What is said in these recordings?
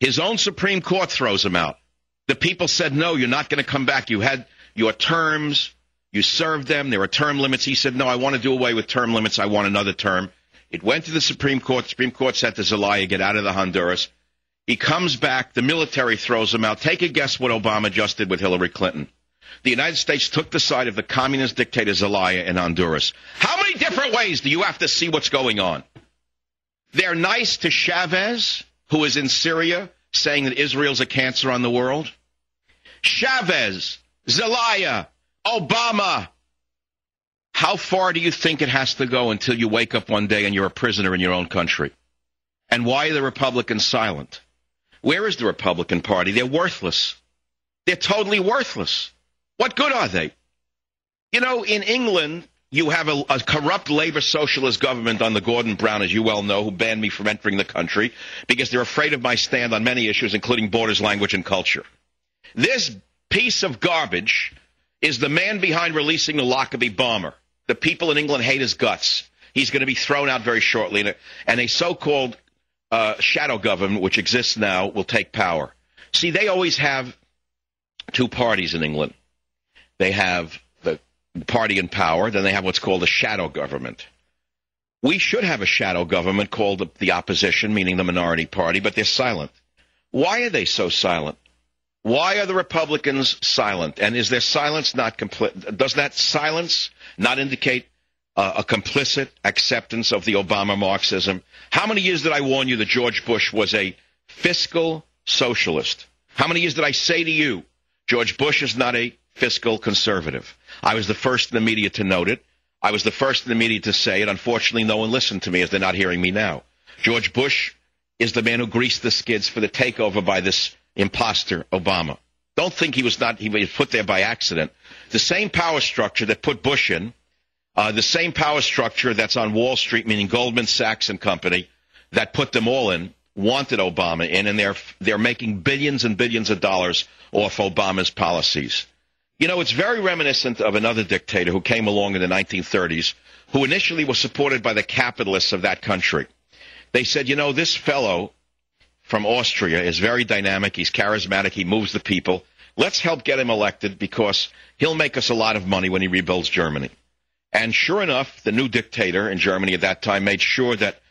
His own Supreme Court throws him out. The people said, no, you're not going to come back. You had your terms. You served them. There were term limits. He said, no, I want to do away with term limits. I want another term. It went to the Supreme Court. The Supreme Court said to Zelaya, get out of the Honduras. He comes back. The military throws him out. Take a guess what Obama just did with Hillary Clinton. The United States took the side of the communist dictator Zelaya in Honduras. How many different ways do you have to see what's going on? They're nice to Chavez, who is in Syria, saying that Israel's a cancer on the world. Chavez, Zelaya, Obama. How far do you think it has to go until you wake up one day and you're a prisoner in your own country? And why are the Republicans silent? Where is the Republican Party? They're worthless. They're totally worthless. What good are they? You know, in England, you have a corrupt labor socialist government under Gordon Brown, as you well know, who banned me from entering the country because they're afraid of my stand on many issues, including borders, language, and culture. This piece of garbage is the man behind releasing the Lockerbie bomber. The people in England hate his guts. He's going to be thrown out very shortly, and a so-called shadow government, which exists now, will take power. See, they always have two parties in England. They have the party in power, then they have what's called a shadow government. We should have a shadow government called the opposition, meaning the minority party, but they're silent. Why are they so silent? Why are the Republicans silent? And is their silence not complete? Does that silence not indicate a complicit acceptance of the Obama Marxism? How many years did I warn you that George Bush was a fiscal socialist? How many years did I say to you, George Bush is not a fiscal conservative? I was the first in the media to note it. I was the first in the media to say it. Unfortunately, no one listened to me, as they're not hearing me now. George Bush is the man who greased the skids for the takeover by this imposter Obama. Don't think he was put there by accident. The same power structure that put Bush in, the same power structure that's on Wall Street, meaning Goldman Sachs and company, that put them all in, wanted Obama in, and they're making billions and billions of dollars off Obama's policies. You know, it's very reminiscent of another dictator who came along in the 1930s, who initially was supported by the capitalists of that country. They said, you know, this fellow from Austria is very dynamic. He's charismatic. He moves the people. Let's help get him elected because he'll make us a lot of money when he rebuilds Germany. And sure enough, the new dictator in Germany at that time made sure that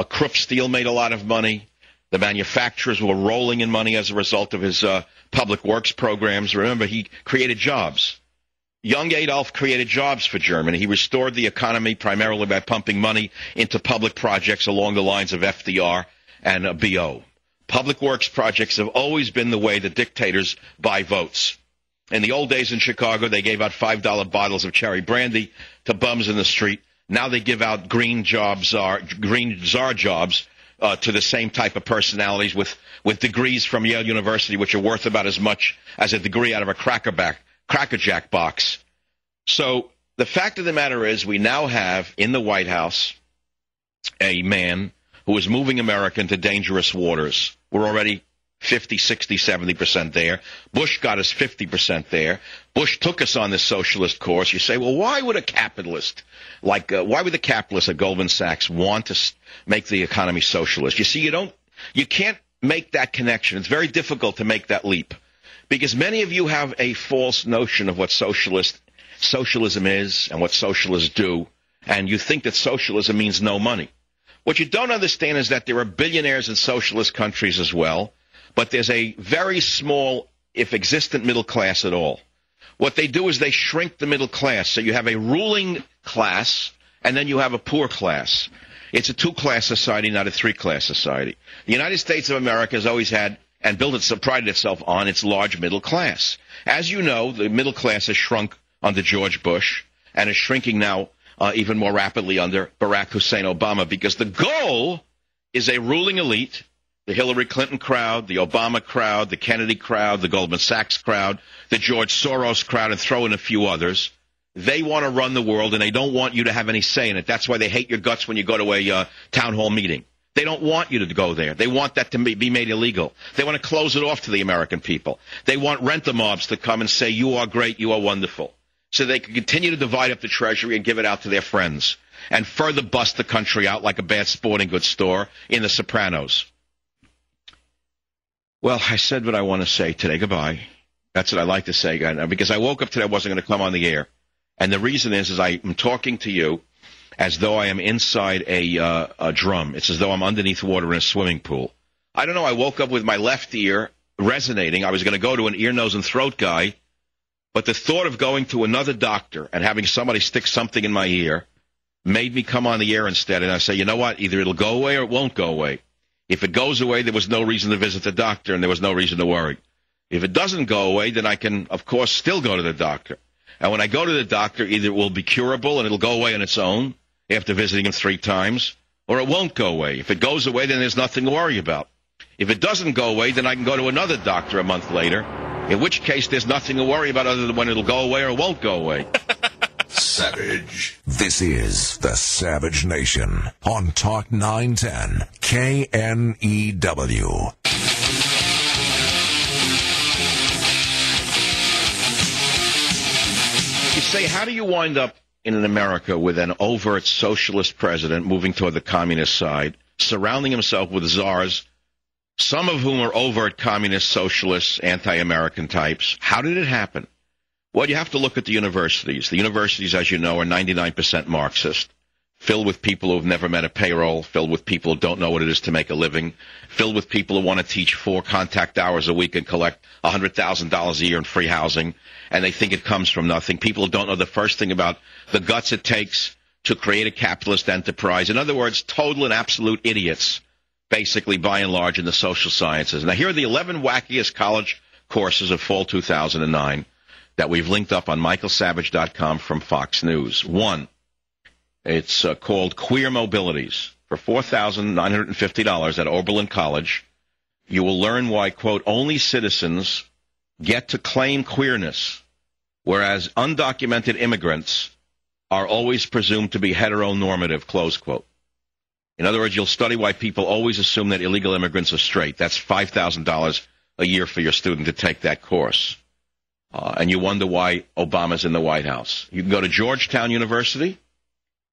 Krupp Steel made a lot of money. The manufacturers were rolling in money as a result of his public works programs. Remember, he created jobs. Young Adolf created jobs for Germany. He restored the economy primarily by pumping money into public projects along the lines of FDR and BO. Public works projects have always been the way the dictators buy votes. In the old days in Chicago, they gave out $5 bottles of cherry brandy to bums in the street. Now they give out green czar jobs to the same type of personalities with degrees from Yale University, which are worth about as much as a degree out of a Cracker Jack box. So the fact of the matter is we now have in the White House a man who is moving America into dangerous waters. We're already 50, 60, 70% there. Bush got us 50% there. Bush took us on this socialist course. You say, well, why would a capitalist, why would the capitalists at Goldman Sachs want to make the economy socialist? You see, you can't make that connection. It's very difficult to make that leap because many of you have a false notion of what socialism is and what socialists do, and you think that socialism means no money. What you don't understand is that there are billionaires in socialist countries as well, but there's a very small, if existent, middle class at all. What they do is they shrink the middle class. So you have a ruling class, and then you have a poor class. It's a two-class society, not a three-class society. The United States of America has always had and prided itself on its large middle class. As you know, the middle class has shrunk under George Bush and is shrinking now even more rapidly under Barack Hussein Obama, because the goal is a ruling elite, the Hillary Clinton crowd, the Obama crowd, the Kennedy crowd, the Goldman Sachs crowd, the George Soros crowd, and throw in a few others. They want to run the world, and they don't want you to have any say in it. That's why they hate your guts when you go to a town hall meeting. They don't want you to go there. They want that to be made illegal. They want to close it off to the American people. They want rent-a-mobs to come and say, you are great, you are wonderful, so they can continue to divide up the treasury and give it out to their friends and further bust the country out like a bad sporting goods store in The Sopranos. Well, I said what I want to say today. Goodbye. That's what I like to say, because I woke up today, I wasn't going to come on the air. And the reason is I am talking to you as though I am inside a drum. It's as though I'm underneath water in a swimming pool. I don't know. I woke up with my left ear resonating. I was going to go to an ear, nose, and throat guy, but the thought of going to another doctor and having somebody stick something in my ear made me come on the air instead. And I say, you know what? Either it'll go away or it won't go away. If it goes away, there was no reason to visit the doctor, and there was no reason to worry. If it doesn't go away, then I can, of course, still go to the doctor. And when I go to the doctor, either it will be curable and it'll go away on its own after visiting him 3 times, or it won't go away. If it goes away, then there's nothing to worry about. If it doesn't go away, then I can go to another doctor a month later, in which case there's nothing to worry about other than when it'll go away or it won't go away. Savage. This is the Savage Nation on Talk 910 KNEW. You say, how do you wind up in an America with an overt socialist president moving toward the communist side, surrounding himself with czars, some of whom are overt communist, socialists, anti-American types? How did it happen? Well, you have to look at the universities. The universities, as you know, are 99% Marxist, filled with people who have never met a payroll, filled with people who don't know what it is to make a living, filled with people who want to teach 4 contact hours a week and collect $100,000 a year in free housing, and they think it comes from nothing. People who don't know the first thing about the guts it takes to create a capitalist enterprise. In other words, total and absolute idiots, basically, by and large, in the social sciences. Now, here are the 11 wackiest college courses of fall 2009 that we've linked up on michaelsavage.com from Fox News. 1, it's called Queer Mobilities. For $4,950 at Oberlin College, you will learn why, quote, only citizens get to claim queerness, whereas undocumented immigrants are always presumed to be heteronormative, close quote. In other words, you'll study why people always assume that illegal immigrants are straight. That's $5,000 a year for your student to take that course. And you wonder why Obama's in the White House. You can go to Georgetown University,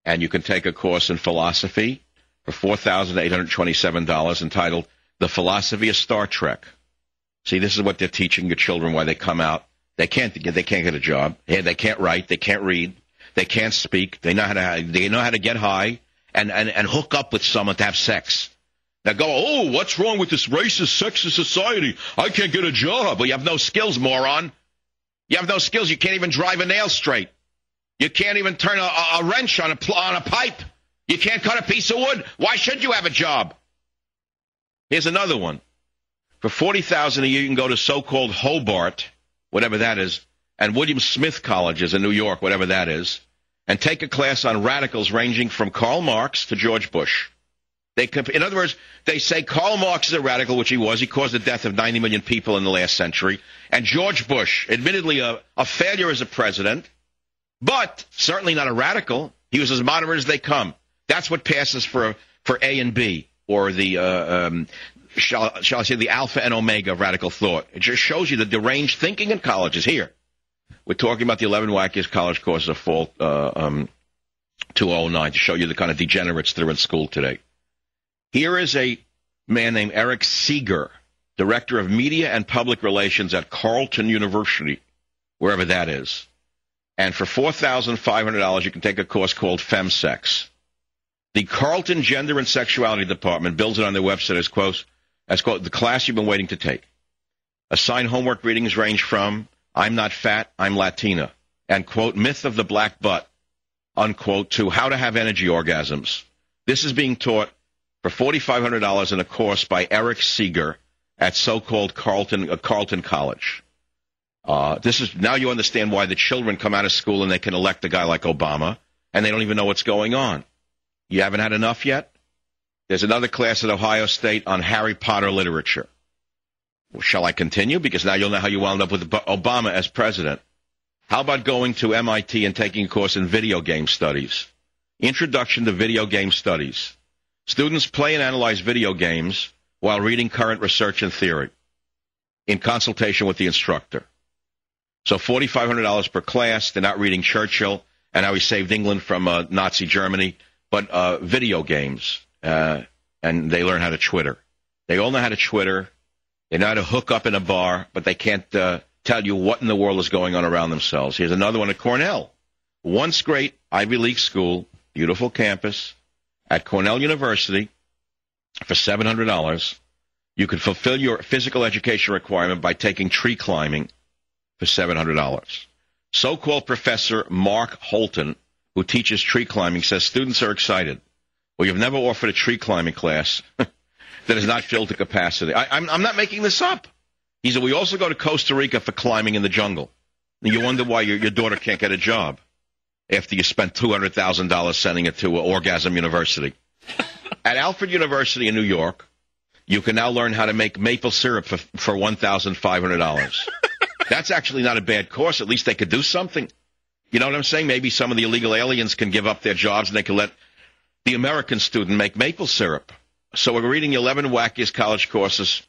and you can take a course in philosophy for $4,827 entitled The Philosophy of Star Trek. See, this is what they're teaching your children why they come out. They can't get a job. They can't write. They can't read. They can't speak. They know how to get high and hook up with someone to have sex. Now go, oh, what's wrong with this racist, sexist society? I can't get a job. Well, you have no skills, moron. You have no skills. You can't even drive a nail straight. You can't even turn a wrench on a pipe. You can't cut a piece of wood. Why should you have a job? Here's another one. For $40,000 a year, you can go to so-called Hobart, whatever that is, and William Smith colleges in New York, whatever that is, and take a class on radicals ranging from Karl Marx to George Bush. In other words, they say Karl Marx is a radical, which he was. He caused the death of 90 million people in the last century. And George Bush, admittedly a failure as a president, but certainly not a radical. He was as moderate as they come. That's what passes for A and B, or the shall I say the alpha and omega of radical thought. It just shows you the deranged thinking in colleges. Here, we're talking about the 11 wackiest college courses of fall 2009 to show you the kind of degenerates that are in school today. Here is a man named Eric Seeger, Director of Media and Public Relations at Carleton University, wherever that is. And for $4,500, you can take a course called FemSex. The Carleton Gender and Sexuality Department builds it on their website as, quote, the class you've been waiting to take. Assigned homework readings range from I'm not fat, I'm Latina, and, quote, myth of the black butt, unquote, to how to have energy orgasms. This is being taught for $4,500 in a course by Eric Seeger at so-called Carleton College. Now you understand why the children come out of school and they can elect a guy like Obama, and they don't even know what's going on. You haven't had enough yet? There's another class at Ohio State on Harry Potter literature. Well, shall I continue? Because now you'll know how you wound up with Obama as president. How about going to MIT and taking a course in video game studies? Introduction to Video Game Studies. Students play and analyze video games while reading current research and theory in consultation with the instructor. So $4,500 per class. They're not reading Churchill and how he saved England from Nazi Germany, but video games. And they learn how to Twitter. They all know how to Twitter. They know how to hook up in a bar, but they can't tell you what in the world is going on around themselves. Here's another one at Cornell. Once great Ivy League school, beautiful campus, at Cornell University, for $700, you could fulfill your physical education requirement by taking tree climbing for $700. So-called Professor Mark Holton, who teaches tree climbing, says students are excited. Well, you've never offered a tree climbing class that is not filled to capacity. I'm not making this up. He said, we also go to Costa Rica for climbing in the jungle. And you wonder why your daughter can't get a job after you spent $200,000 sending it to Orgasm University. At Alfred University in New York, you can now learn how to make maple syrup for $1,500. That's actually not a bad course. At least they could do something. You know what I'm saying? Maybe some of the illegal aliens can give up their jobs and they can let the American student make maple syrup. So we're reading 11 wackiest college courses